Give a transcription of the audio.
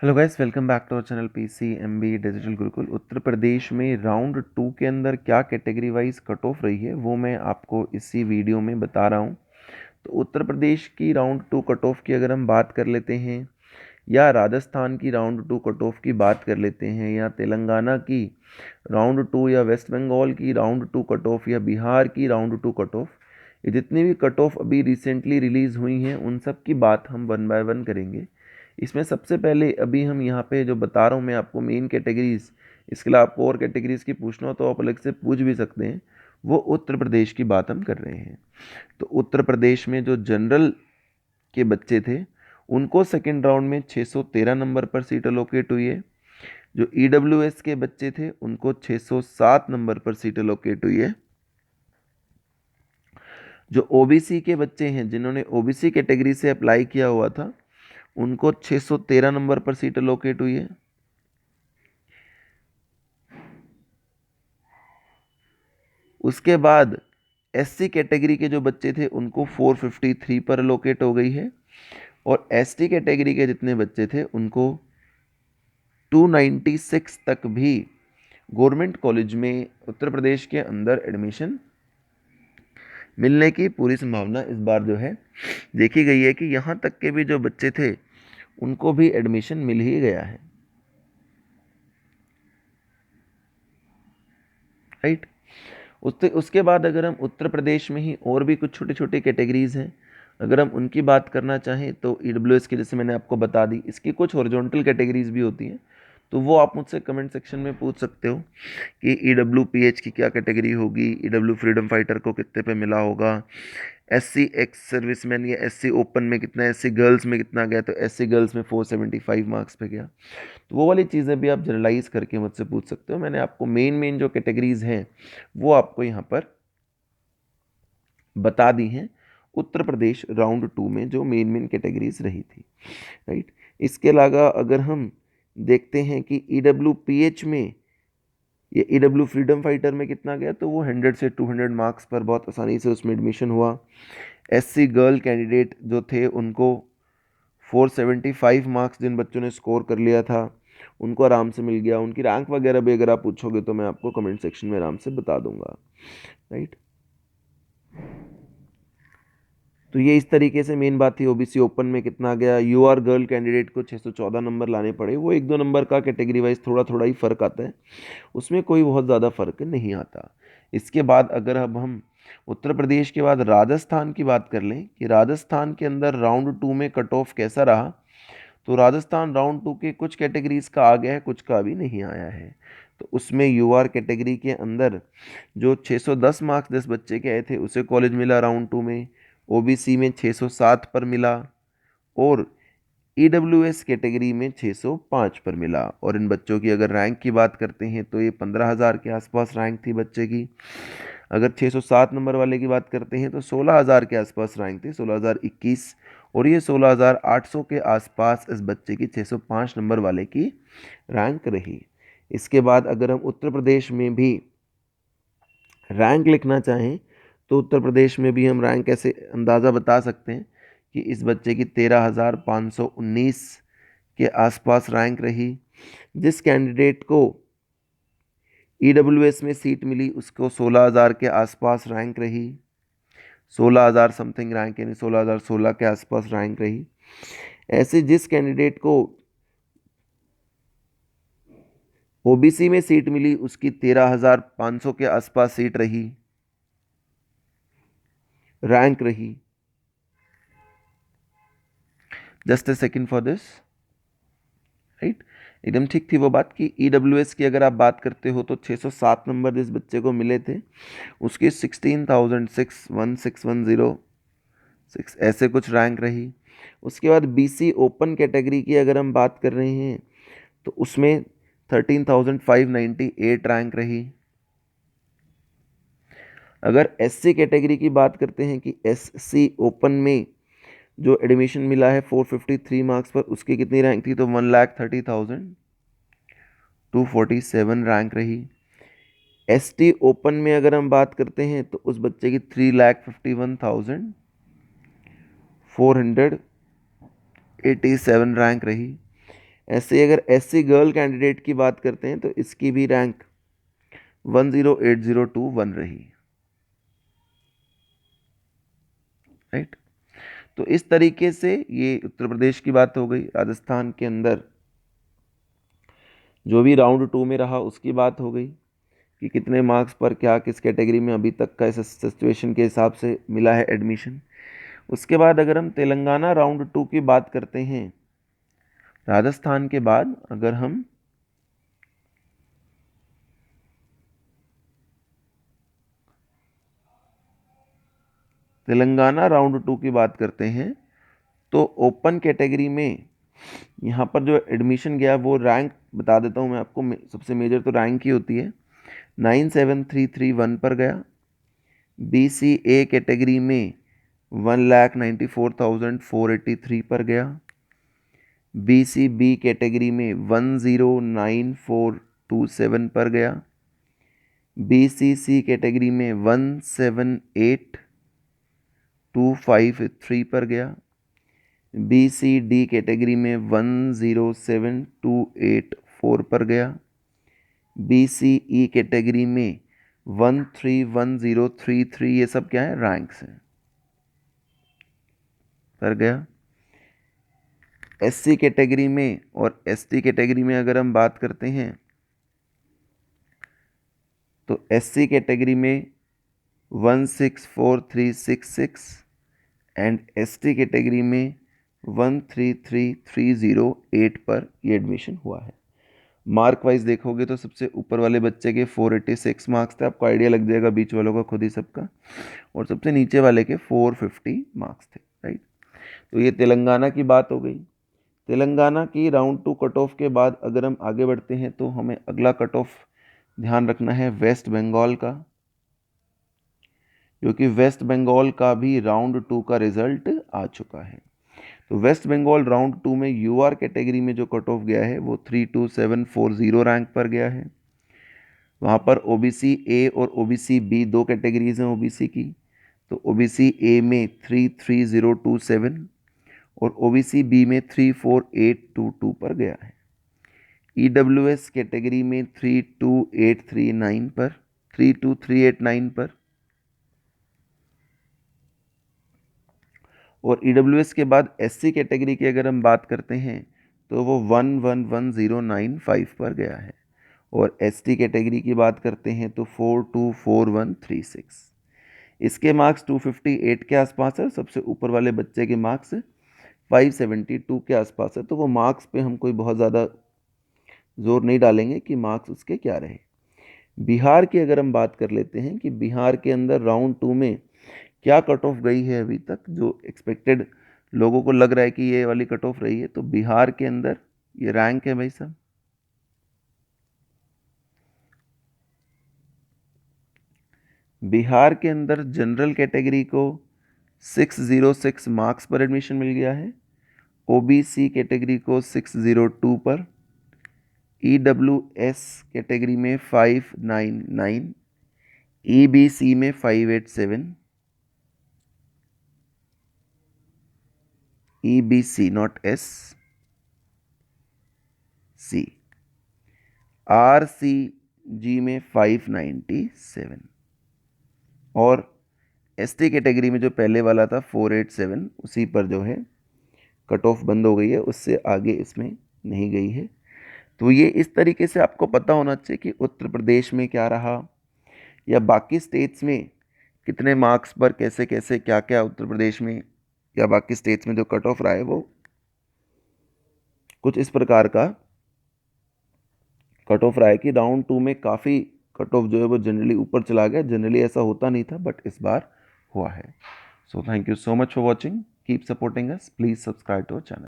Hello guys, welcome back to our channel PC MB digital Gurukul. Uttar Pradesh में round 2 के अंदर क्या कैटेगरी वाइज कट ऑफ रही है वो मैं आपको इसी वीडियो में बता रहा हूँ। तो उत्तर प्रदेश की राउंड 2 कट ऑफ की अगर हम बात कर लेते हैं, या राजस्थान की राउंड 2 कट ऑफ की बात कर लेते हैं, या तेलंगाना की राउंड 2, या वेस्ट बंगाल की राउंड 2 कट ऑफ, या बिहार की राउंड 2 कट ऑफ, ये जितनी भी कट ऑफ अभी रिसेंटली रिलीज़ हुई हैं उन सब की बात हम वन बाय वन करेंगे। इसमें सबसे पहले अभी हम यहाँ पे जो बता रहा हूँ मैं आपको मेन कैटेगरीज, इसके अलावा आपको और कैटेगरीज की पूछना हो तो आप अलग से पूछ भी सकते हैं। वो उत्तर प्रदेश की बात हम कर रहे हैं। तो उत्तर प्रदेश में जो जनरल के बच्चे थे उनको सेकेंड राउंड में 613 नंबर पर सीट अलोकेट हुई है। जो ईडब्ल्यूएस के बच्चे थे उनको 607 नंबर पर सीट अलोकेट हुई है। जो ओबीसी के बच्चे हैं जिन्होंने ओबीसी कैटेगरी से अप्लाई किया हुआ था उनको 613 नंबर पर सीट अलोकेट हुई है। उसके बाद एससी कैटेगरी के जो बच्चे थे उनको 453 पर अलोकेट हो गई है, और एसटी कैटेगरी के जितने बच्चे थे उनको 296 तक भी गवर्नमेंट कॉलेज में उत्तर प्रदेश के अंदर एडमिशन मिलने की पूरी संभावना इस बार जो है देखी गई है कि यहाँ तक के भी जो बच्चे थे उनको भी एडमिशन मिल ही गया है। राइट। उसके बाद अगर हम उत्तर प्रदेश में ही और भी कुछ छोटी छोटी कैटेगरीज हैं, अगर हम उनकी बात करना चाहें तो ईडब्ल्यूएस की जैसे मैंने आपको बता दी, इसकी कुछ हॉरिजॉन्टल कैटेगरीज भी होती हैं। तो वो आप मुझसे कमेंट सेक्शन में पूछ सकते हो कि ईडब्ल्यू पीएच की क्या कैटेगरी होगी, ईडब्ल्यू फ्रीडम फाइटर को कितने पे मिला होगा, एससी एक्स सर्विसमैन या एससी ओपन में कितना, एससी गर्ल्स में कितना गया, तो एससी गर्ल्स में 475 मार्क्स पे गया। तो वो वाली चीज़ें भी आप जनरलाइज करके मुझसे पूछ सकते हो। मैंने आपको मेन मेन जो कैटेगरीज हैं वो आपको यहाँ पर बता दी हैं। उत्तर प्रदेश राउंड 2 में जो मेन मेन कैटेगरीज रही थी। राइट। इसके अलावा अगर हम देखते हैं कि ईडब्ल्यू पीएच में या ईडब्ल्यू फ्रीडम फाइटर में कितना गया, तो वो 100 से 200 मार्क्स पर बहुत आसानी से उसमें एडमिशन हुआ। एससी गर्ल कैंडिडेट जो थे उनको 475 मार्क्स जिन बच्चों ने स्कोर कर लिया था उनको आराम से मिल गया। उनकी रैंक वगैरह भी अगर आप पूछोगे तो मैं आपको कमेंट सेक्शन में आराम से बता दूंगा। राइट। तो ये इस तरीके से मेन बात थी। ओबीसी ओपन में कितना गया, यूआर गर्ल कैंडिडेट को 614 नंबर लाने पड़े। वो एक दो नंबर का कैटेगरी वाइज थोड़ा थोड़ा ही फर्क आता है, उसमें कोई बहुत ज़्यादा फर्क नहीं आता। इसके बाद अगर अब हम उत्तर प्रदेश के बाद राजस्थान की बात कर लें कि राजस्थान के अंदर राउंड 2 में कट ऑफ कैसा रहा, तो राजस्थान राउंड 2 के कुछ कैटेगरीज का आ गया है, कुछ का अभी नहीं आया है। तो उसमें यूआर कैटेगरी के अंदर जो 610 मार्क्स जिस बच्चे के आए थे उसे कॉलेज मिला राउंड 2 में। ओबीसी में 607 पर मिला, और ईडब्ल्यूएस कैटेगरी में 605 पर मिला। और इन बच्चों की अगर रैंक की बात करते हैं तो ये 15,000 के आसपास रैंक थी बच्चे की। अगर 607 नंबर वाले की बात करते हैं तो 16,000 के आसपास रैंक थी, 16,021। और ये 16,800 के आसपास इस बच्चे की 605 नंबर वाले की रैंक रही। इसके बाद अगर हम उत्तर प्रदेश में भी रैंक लिखना चाहें तो उत्तर प्रदेश में भी हम रैंक ऐसे अंदाज़ा बता सकते हैं कि इस बच्चे की 13,519 के आसपास रैंक रही। जिस कैंडिडेट को ईडब्ल्यूएस में सीट मिली उसको 16,000 के आसपास रैंक रही, 16,000 समथिंग रैंक, यानी 16,016 के आसपास रैंक रही। ऐसे जिस कैंडिडेट को ओबीसी में सीट मिली उसकी 13,500 के आसपास सीट रही, रैंक रही। Just a second for this. Right. एकदम ठीक थी वो बात कि ईडब्ल्यूएस की अगर आप बात करते हो तो 607 नंबर जिस बच्चे को मिले थे उसकी 16,616,106 ऐसे कुछ रैंक रही। उसके बाद बीसी ओपन कैटेगरी की अगर हम बात कर रहे हैं तो उसमें 13,598 रैंक रही। अगर एससी कैटेगरी की बात करते हैं कि एससी ओपन में जो एडमिशन मिला है 453 मार्क्स पर, उसकी कितनी रैंक थी, तो 1,30,247 रैंक रही। एसटी ओपन में अगर हम बात करते हैं तो उस बच्चे की 3,51,487 रैंक रही। ऐसे अगर SC गर्ल कैंडिडेट की बात करते हैं तो इसकी भी रैंक 1080221 रही, राइट। तो इस तरीके से ये उत्तर प्रदेश की बात हो गई। राजस्थान के अंदर जो भी राउंड 2 में रहा उसकी बात हो गई कि कितने मार्क्स पर क्या किस कैटेगरी में अभी तक का इस सिचुएशन के हिसाब से मिला है एडमिशन। उसके बाद अगर हम तेलंगाना राउंड 2 की बात करते हैं, राजस्थान के बाद अगर हम तेलंगाना राउंड 2 की बात करते हैं तो ओपन कैटेगरी में यहाँ पर जो एडमिशन गया वो रैंक बता देता हूँ मैं आपको। सबसे मेजर तो रैंक ही होती है। 97331 पर गया। BCA कैटेगरी में 1,94,483 पर गया। BCB कैटेगरी में 109427 पर गया। BCC कैटेगरी में 178,253 पर गया। BCD कैटेगरी में 107,284 पर गया। BCE कैटेगरी में 131033, ये सब क्या है, रैंक्स हैं, पर गया। SC कैटेगरी में और ST कैटेगरी में अगर हम बात करते हैं तो SC कैटेगरी में 164366 एंड ST कैटेगरी में 133308 पर ये एडमिशन हुआ है। मार्क वाइज देखोगे तो सबसे ऊपर वाले बच्चे के 486 मार्क्स थे, आपको आइडिया लग जाएगा बीच वालों का खुद ही सबका, और सबसे नीचे वाले के 450 मार्क्स थे, राइट। तो ये तेलंगाना की बात हो गई। तेलंगाना की राउंड 2 कट ऑफ के बाद अगर हम आगे बढ़ते हैं तो हमें अगला कट ऑफ ध्यान रखना है वेस्ट बंगाल का, क्योंकि वेस्ट बंगाल का भी राउंड 2 का रिजल्ट आ चुका है। तो वेस्ट बंगाल राउंड 2 में UR कैटेगरी में जो कट ऑफ गया है वो 32740 रैंक पर गया है। वहाँ पर OBC A और OBC B दो कैटेगरीज हैं OBC की। तो OBC A में 33027 और OBC B में 34822 पर गया है। EWS कैटेगरी में 32839 पर 32389 पर, और EWS के बाद SC कैटेगरी की अगर हम बात करते हैं तो वो 111095 पर गया है, और ST कैटेगरी की बात करते हैं तो 424136। इसके मार्क्स 258 के आसपास है, सबसे ऊपर वाले बच्चे के मार्क्स 572 के आसपास है। तो वो मार्क्स पे हम कोई बहुत ज़्यादा जोर नहीं डालेंगे कि मार्क्स उसके क्या रहे। बिहार की अगर हम बात कर लेते हैं कि बिहार के अंदर राउंड 2 में क्या कट ऑफ गई है अभी तक, जो एक्सपेक्टेड लोगों को लग रहा है कि ये वाली कट ऑफ रही है, तो बिहार के अंदर ये रैंक है भाई साहब। बिहार के अंदर जनरल कैटेगरी को 606 मार्क्स पर एडमिशन मिल गया है। OBC कैटेगरी को 602 पर, EWS कैटेगरी में 599, EBC में 587, EBC not S, C, RCG में 597, और ST कैटेगरी में जो पहले वाला था 487 उसी पर जो है कट ऑफ बंद हो गई है, उससे आगे इसमें नहीं गई है। तो ये इस तरीके से आपको पता होना चाहिए कि उत्तर प्रदेश में क्या रहा या बाकी स्टेट्स में कितने मार्क्स पर कैसे कैसे क्या क्या उत्तर प्रदेश में या बाकी स्टेट्स में जो कट ऑफ रहा है वो कुछ इस प्रकार का कट ऑफ रहा है कि राउंड 2 में काफ़ी कट ऑफ जो है वो जनरली ऊपर चला गया। जनरली ऐसा होता नहीं था बट इस बार हुआ है। So thank you so much for watching, keep supporting us, please subscribe to our channel.